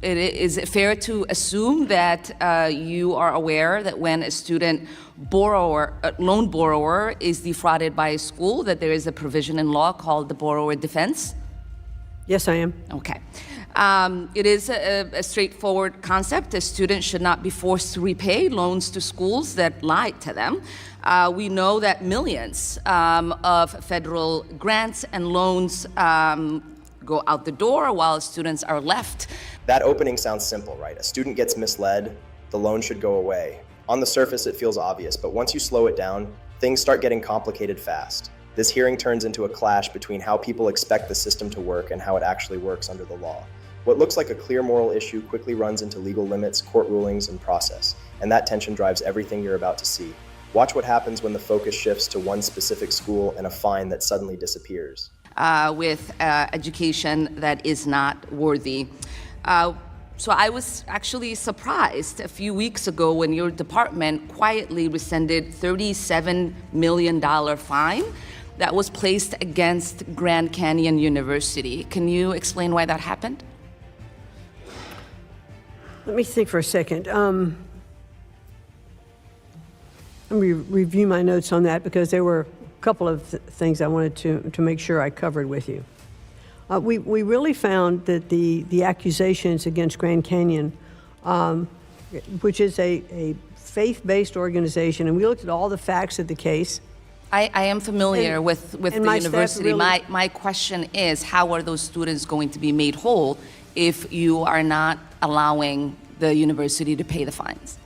Is it fair to assume that you are aware that when a student loan borrower is defrauded by a school, that there is a provision in law called the borrower defense? Yes, I am. Okay. It is a straightforward concept. A student should not be forced to repay loans to schools that lied to them. We know that millions of federal grants and loans go out the door while students are left. That opening sounds simple, right? A student gets misled, the loan should go away. On the surface, it feels obvious, but once you slow it down, things start getting complicated fast. This hearing turns into a clash between how people expect the system to work and how it actually works under the law. What looks like a clear moral issue quickly runs into legal limits, court rulings, and process, and that tension drives everything you're about to see. Watch what happens when the focus shifts to one specific school and a fine that suddenly disappears. With education that is not worthy. So I was actually surprised a few weeks ago when your department quietly rescinded $37 million fine that was placed against Grand Canyon University. Can you explain why that happened? Let me think for a second. Let me review my notes on that because there were a couple of things I wanted to make sure I covered with you. We really found that the accusations against Grand Canyon, which is a faith-based organization, and we looked at all the facts of the case. I am familiar with the university. Really, my question is, how are those students going to be made whole if you are not allowing the university to pay the fines?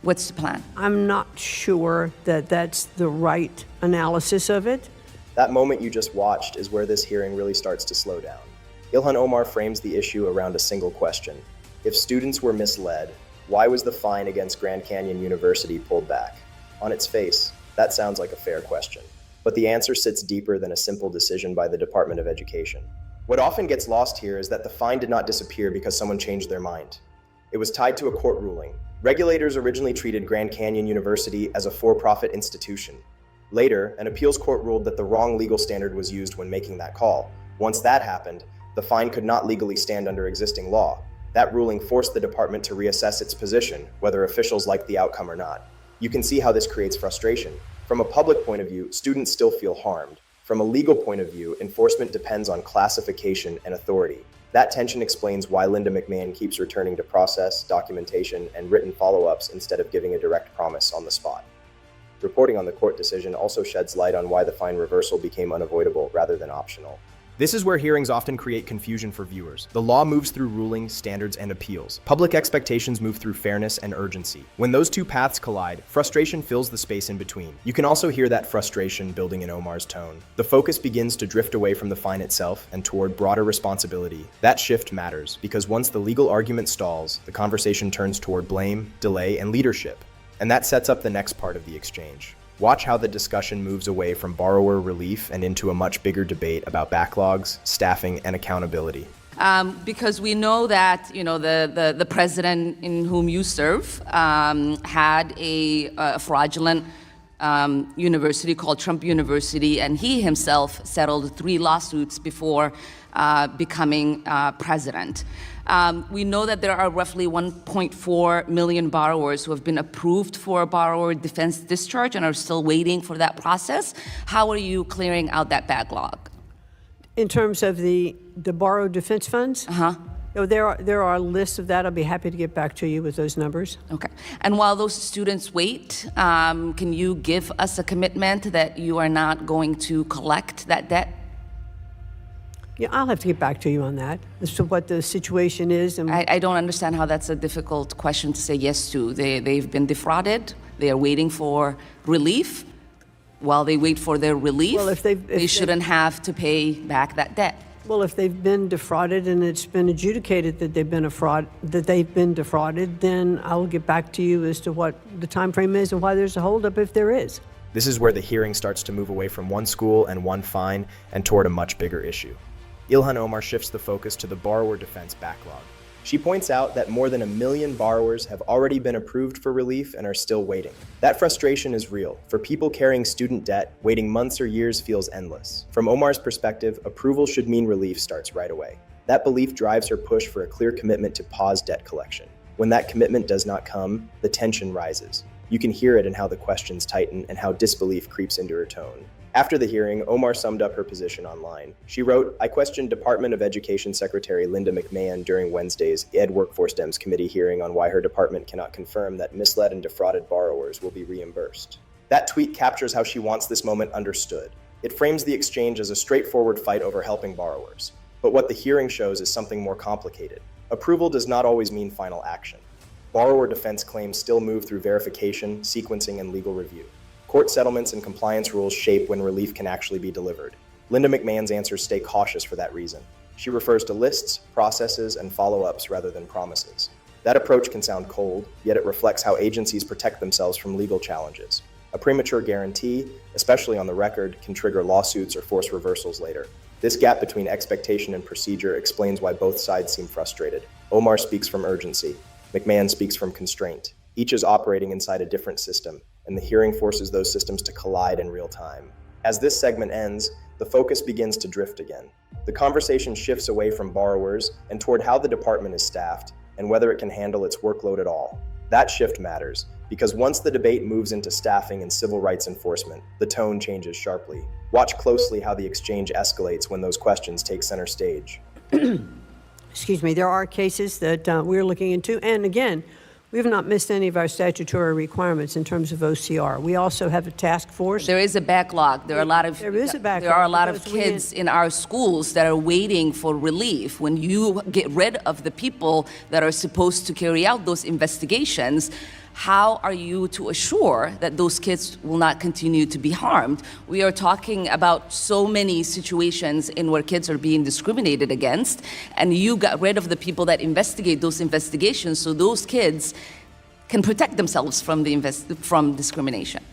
What's the plan? I'm not sure that that's the right analysis of it. That moment you just watched is where this hearing really starts to slow down. Ilhan Omar frames the issue around a single question. If students were misled, why was the fine against Grand Canyon University pulled back? On its face, that sounds like a fair question. But the answer sits deeper than a simple decision by the Department of Education. What often gets lost here is that the fine did not disappear because someone changed their mind. It was tied to a court ruling. Regulators originally treated Grand Canyon University as a for-profit institution. Later, an appeals court ruled that the wrong legal standard was used when making that call. Once that happened, the fine could not legally stand under existing law. That ruling forced the department to reassess its position, whether officials liked the outcome or not. You can see how this creates frustration. From a public point of view, students still feel harmed. From a legal point of view, enforcement depends on classification and authority. That tension explains why Linda McMahon keeps returning to process, documentation, and written follow-ups instead of giving a direct promise on the spot. Reporting on the court decision also sheds light on why the fine reversal became unavoidable rather than optional. This is where hearings often create confusion for viewers. The law moves through rulings, standards, and appeals. Public expectations move through fairness and urgency. When those two paths collide, frustration fills the space in between. You can also hear that frustration building in Omar's tone. The focus begins to drift away from the fine itself and toward broader responsibility. That shift matters, because once the legal argument stalls, the conversation turns toward blame, delay, and leadership. And that sets up the next part of the exchange. Watch how the discussion moves away from borrower relief and into a much bigger debate about backlogs, staffing, and accountability. Because we know that the president in whom you serve had a fraudulent university called Trump University, and he himself settled 3 lawsuits before becoming president. We know that there are roughly 1.4 million borrowers who have been approved for a borrower defense discharge and are still waiting for that process. How are you clearing out that backlog? In terms of the borrower defense funds? There are lists of that. I'll be happy to get back to you with those numbers. Okay. And while those students wait, can you give us a commitment that you are not going to collect that debt? Yeah, I'll have to get back to you on that as to what the situation is. And I don't understand how that's a difficult question to say yes to. They've been defrauded. They are waiting for relief. While they wait for their relief, well, if they shouldn't have to pay back that debt. Well, if they've been defrauded and it's been adjudicated that they've been defrauded, then I'll get back to you as to what the time frame is and why there's a holdup if there is. This is where the hearing starts to move away from one school and one fine and toward a much bigger issue. Ilhan Omar shifts the focus to the borrower defense backlog. She points out that more than 1 million borrowers have already been approved for relief and are still waiting. That frustration is real. For people carrying student debt, waiting months or years feels endless. From Omar's perspective, approval should mean relief starts right away. That belief drives her push for a clear commitment to pause debt collection. When that commitment does not come, the tension rises. You can hear it in how the questions tighten and how disbelief creeps into her tone. After the hearing, Omar summed up her position online. She wrote, "I questioned Department of Education Secretary Linda McMahon during Wednesday's Ed Workforce Dems Committee hearing on why her department cannot confirm that misled and defrauded borrowers will be reimbursed." That tweet captures how she wants this moment understood. It frames the exchange as a straightforward fight over helping borrowers. But what the hearing shows is something more complicated. Approval does not always mean final action. Borrower defense claims still move through verification, sequencing, and legal review. Court settlements and compliance rules shape when relief can actually be delivered. Linda McMahon's answers stay cautious for that reason. She refers to lists, processes, and follow-ups rather than promises. That approach can sound cold, yet it reflects how agencies protect themselves from legal challenges. A premature guarantee, especially on the record, can trigger lawsuits or force reversals later. This gap between expectation and procedure explains why both sides seem frustrated. Omar speaks from urgency. McMahon speaks from constraint. Each is operating inside a different system, and the hearing forces those systems to collide in real time. As this segment ends, the focus begins to drift again. The conversation shifts away from borrowers and toward how the department is staffed and whether it can handle its workload at all. That shift matters, because once the debate moves into staffing and civil rights enforcement, the tone changes sharply. Watch closely how the exchange escalates when those questions take center stage. Excuse me, there are cases that we're looking into, and again, we have not missed any of our statutory requirements in terms of OCR. We also have a task force. There is a backlog. There are a lot of There is a backlog There are a lot of because we kids in our schools that are waiting for relief. When you get rid of the people that are supposed to carry out those investigations, how are you to assure that those kids will not continue to be harmed? We are talking about so many situations in where kids are being discriminated against, and you got rid of the people that investigate those investigations so those kids can protect themselves from from discrimination.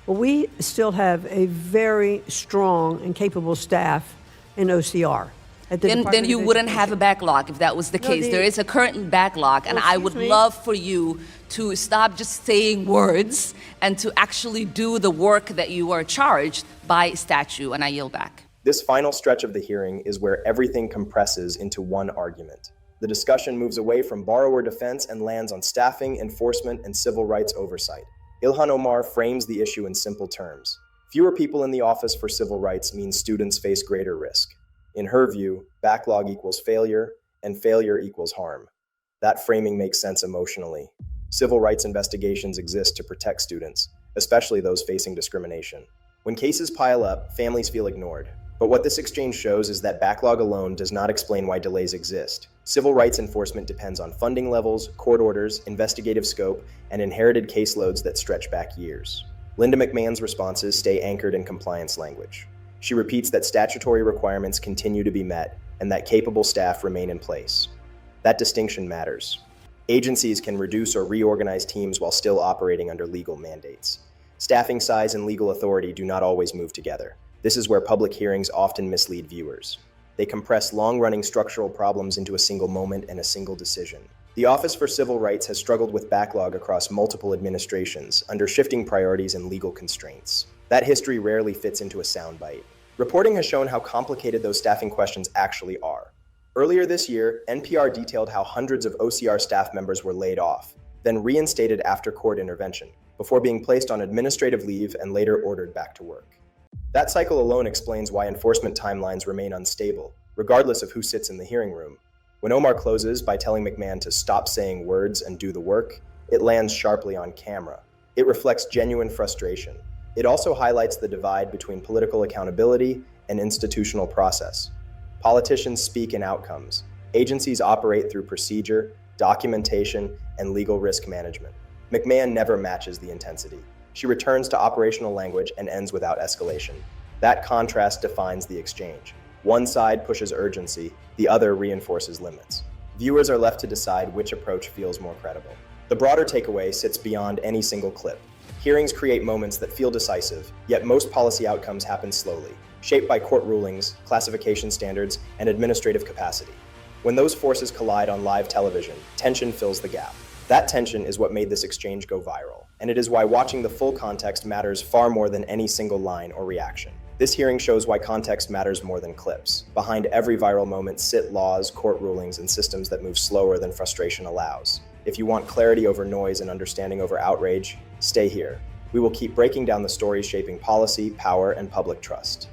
Well, we still have a very strong and capable staff in OCR. At the Then Department you of wouldn't have a Education. backlog if that was the No, case. There is a current backlog, and Well, I would excuse me. love for you to stop just saying words and to actually do the work that you are charged by statute, and I yield back. This final stretch of the hearing is where everything compresses into one argument. The discussion moves away from borrower defense and lands on staffing, enforcement, and civil rights oversight. Ilhan Omar frames the issue in simple terms. Fewer people in the office for civil rights means students face greater risk. In her view, backlog equals failure, and failure equals harm. That framing makes sense emotionally. Civil rights investigations exist to protect students, especially those facing discrimination. When cases pile up, families feel ignored. But what this exchange shows is that backlog alone does not explain why delays exist. Civil rights enforcement depends on funding levels, court orders, investigative scope, and inherited caseloads that stretch back years. Linda McMahon's responses stay anchored in compliance language. She repeats that statutory requirements continue to be met and that capable staff remain in place. That distinction matters. Agencies can reduce or reorganize teams while still operating under legal mandates. Staffing size and legal authority do not always move together. This is where public hearings often mislead viewers. They compress long-running structural problems into a single moment and a single decision. The Office for Civil Rights has struggled with backlog across multiple administrations under shifting priorities and legal constraints. That history rarely fits into a soundbite. Reporting has shown how complicated those staffing questions actually are. Earlier this year, NPR detailed how hundreds of OCR staff members were laid off, then reinstated after court intervention, before being placed on administrative leave and later ordered back to work. That cycle alone explains why enforcement timelines remain unstable, regardless of who sits in the hearing room. When Omar closes by telling McMahon to stop saying words and do the work, it lands sharply on camera. It reflects genuine frustration. It also highlights the divide between political accountability and institutional process. Politicians speak in outcomes. Agencies operate through procedure, documentation, and legal risk management. McMahon never matches the intensity. She returns to operational language and ends without escalation. That contrast defines the exchange. One side pushes urgency, the other reinforces limits. Viewers are left to decide which approach feels more credible. The broader takeaway sits beyond any single clip. Hearings create moments that feel decisive, yet most policy outcomes happen slowly, shaped by court rulings, classification standards, and administrative capacity. When those forces collide on live television, tension fills the gap. That tension is what made this exchange go viral, and it is why watching the full context matters far more than any single line or reaction. This hearing shows why context matters more than clips. Behind every viral moment sit laws, court rulings, and systems that move slower than frustration allows. If you want clarity over noise and understanding over outrage, stay here. We will keep breaking down the stories shaping policy, power, and public trust.